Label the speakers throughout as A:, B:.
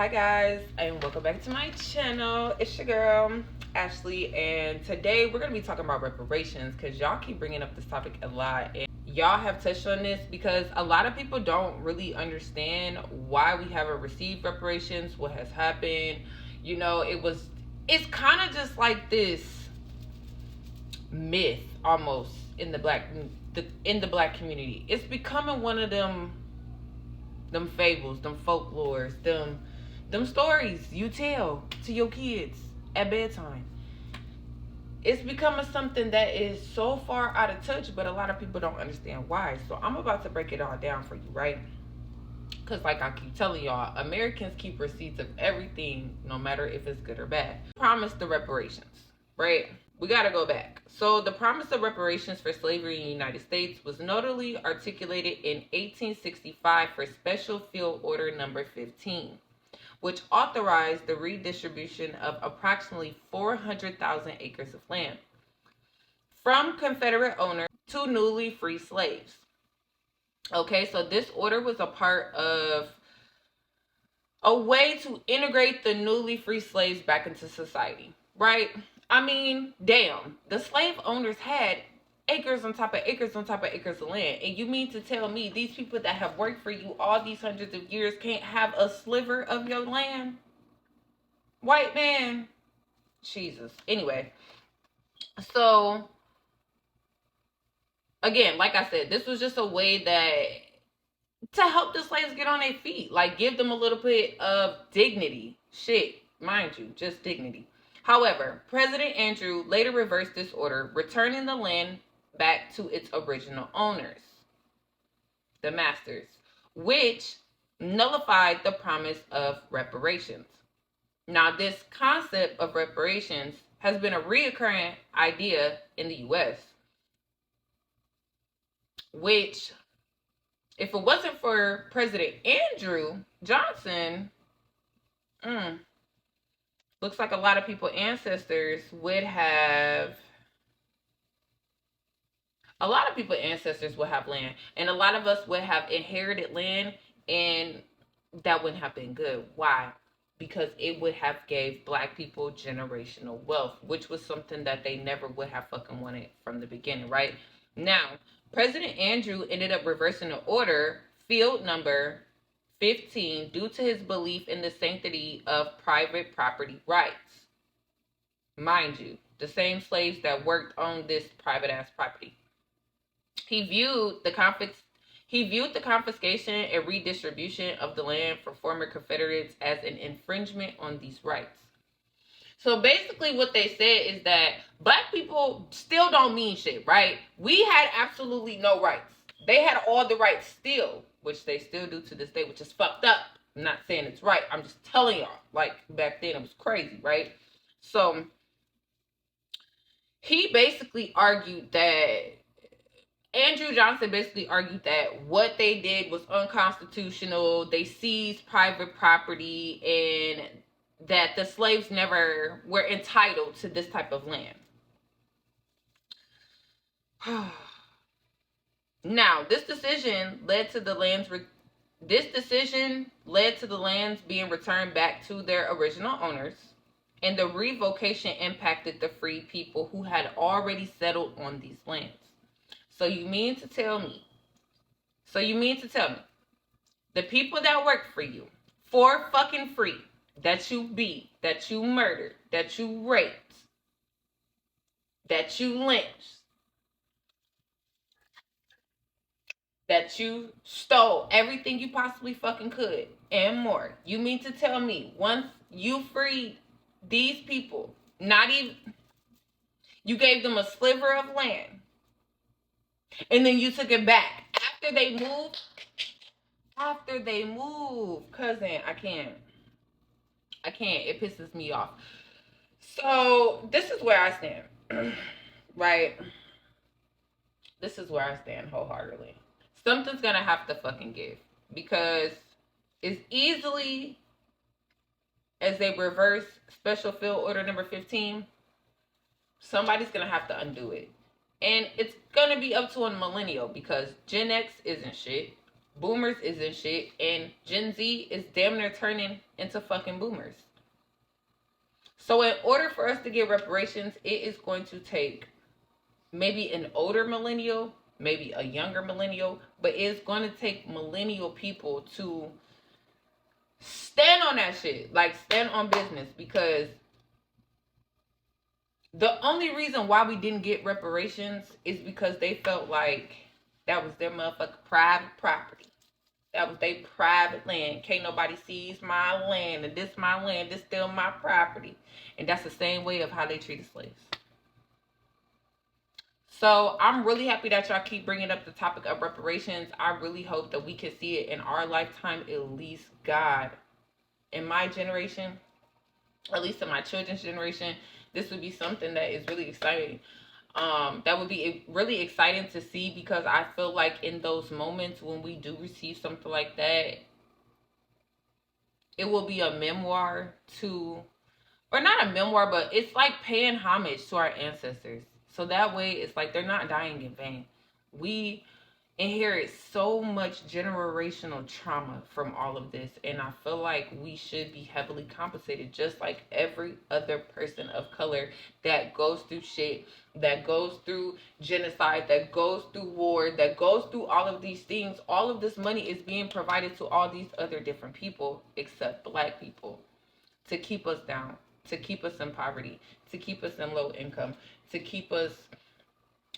A: Hi guys, and welcome back to my channel. It's your girl Ashley, and today we're gonna be talking about reparations because y'all keep bringing up this topic a lot, and y'all have touched on this because a lot of people don't really understand why we haven't received reparations, what has happened. It's kind of just like this myth almost in the black community. It's becoming one of them fables, them folklores, them stories you tell to your kids at bedtime. It's becoming something that is so far out of touch, but a lot of people don't understand why. So I'm about to break it all down for you, right? Because like I keep telling y'all, Americans keep receipts of everything, no matter if it's good or bad. Promise the reparations, right? We got to go back. So the promise of reparations for slavery in the United States was notably articulated in 1865 for Special Field Order Number 15, which authorized the redistribution of approximately 400,000 acres of land from Confederate owners to newly free slaves. Okay, so this order was a part of a way to integrate the newly free slaves back into society, right? I mean, damn, the slave owners had acres on top of acres on top of acres of land. And you mean to tell me these people that have worked for you all these hundreds of years can't have a sliver of your land? White man. Jesus. Anyway, so again, like I said, this was just a way to help the slaves get on their feet, like give them a little bit of dignity. Shit, mind you, just dignity. However, President Andrew later reversed this order, returning the land back to its original owners, the masters, which nullified the promise of reparations. Now, this concept of reparations has been a recurring idea in the U.S., which, if it wasn't for President Andrew Johnson, looks like a lot of people's ancestors would have land, and a lot of us would have inherited land, and that wouldn't have been good. Why? Because it would have gave black people generational wealth, which was something that they never would have fucking wanted from the beginning, right? Now, President Andrew ended up reversing the order, field number 15, due to his belief in the sanctity of private property rights. Mind you, the same slaves that worked on this private ass property. He viewed the confiscation and redistribution of the land for former Confederates as an infringement on these rights. So basically what they said is that black people still don't mean shit, right? We had absolutely no rights. They had all the rights still, which they still do to this day, which is fucked up. I'm not saying it's right. I'm just telling y'all, like back then it was crazy, right? So Andrew Johnson basically argued that what they did was unconstitutional. They seized private property, and that the slaves never were entitled to this type of land. Now, this decision led to the lands being returned back to their original owners, and the revocation impacted the free people who had already settled on these lands. So you mean to tell me the people that work for you for fucking free, that you beat, that you murdered, that you raped, that you lynched, that you stole everything you possibly fucking could and more. You mean to tell me once you freed these people, you gave them a sliver of land, and then you took it back after they moved, cousin, I can't, it pisses me off. So this is where I stand, right? This is where I stand wholeheartedly. Something's gonna have to fucking give, because as easily as they reverse Special Field Order number 15, somebody's gonna have to undo it. And it's gonna be up to a millennial, because Gen X isn't shit. Boomers isn't shit, and Gen Z is damn near turning into fucking boomers. So in order for us to get reparations, it is going to take maybe an older millennial, maybe a younger millennial, but it's going to take millennial people to stand on that shit. Like, stand on business, because the only reason why we didn't get reparations is because they felt like that was their motherfucking private property. That was their private land. Can't nobody seize my land, and this my land, this still my property. And that's the same way of how they treated slaves. So I'm really happy that y'all keep bringing up the topic of reparations. I really hope that we can see it in our lifetime, at least. God, in my generation, at least in my children's generation, this would be something that is really exciting. That would be really exciting to see, because I feel like in those moments when we do receive something like that, it will be a memoir to, or not a memoir, but it's like paying homage to our ancestors. So that way it's like they're not dying in vain. We inherit so much generational trauma from all of this, and I feel like we should be heavily compensated, just like every other person of color that goes through shit, that goes through genocide, that goes through war, that goes through all of these things. All of this money is being provided to all these other different people except black people, to keep us down, to keep us in poverty, to keep us in low income, to keep us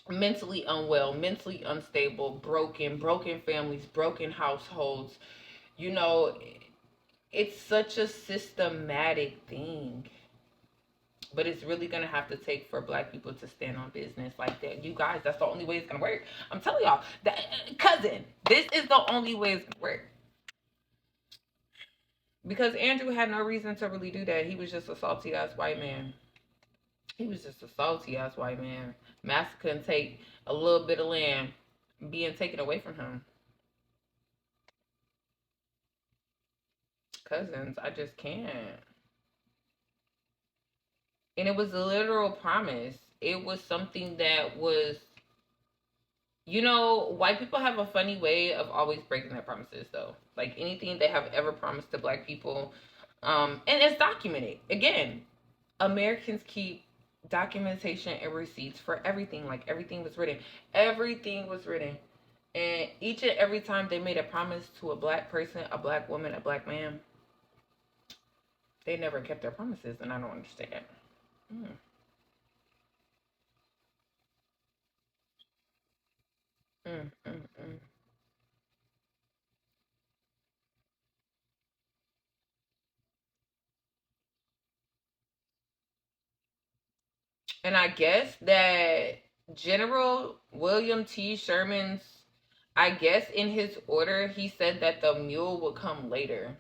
A: mentally unwell, mentally unstable, broken families, broken households. You know, it's such a systematic thing. But it's really going to have to take for black people to stand on business like that. You guys, that's the only way it's going to work. I'm telling y'all, that, cousin, this is the only way it's going to work. Because Andrew had no reason to really do that. He was just a salty ass white man. He was just a salty ass white man. Master couldn't take a little bit of land being taken away from him. Cousins, I just can't. And it was a literal promise. It was something that was, you know, white people have a funny way of always breaking their promises, though. Like, anything they have ever promised to black people, and it's documented. Again, Americans keep documentation and receipts for everything. Like, everything was written. Everything was written. And each and every time they made a promise to a black person, a black woman, a black man, they never kept their promises, and I don't understand. Mm. Mm, mm, mm. And I guess that General William T. Sherman's, I guess in his order, he said that the mule would come later.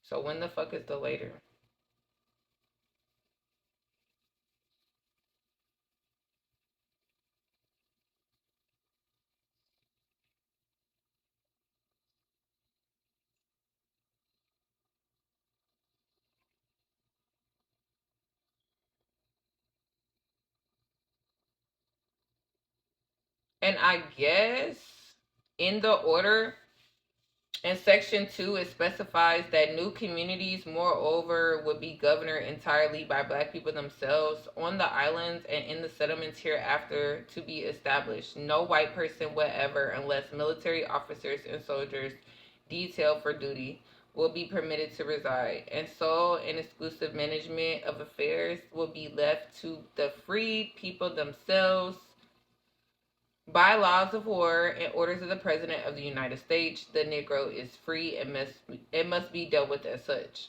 A: So when the fuck is the later? And I guess in the order, in section 2, it specifies that new communities, moreover, would be governed entirely by black people themselves on the islands and in the settlements hereafter to be established. No white person whatever, unless military officers and soldiers detailed for duty, will be permitted to reside. And sole and exclusive management of affairs will be left to the freed people themselves by laws of war and orders of the President of the United States. The Negro is free and must be dealt with as such.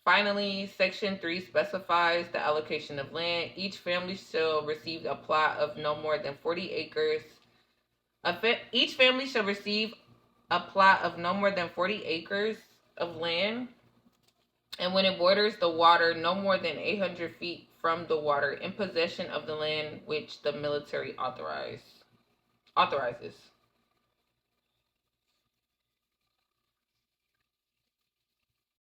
A: Finally, Section 3 specifies the allocation of land. Each family shall receive a plot of no more than 40 acres. Each family shall receive a plot of no more than 40 acres of land, and when it borders the water, no more than 800 feet from the water, in possession of the land which the military authorizes.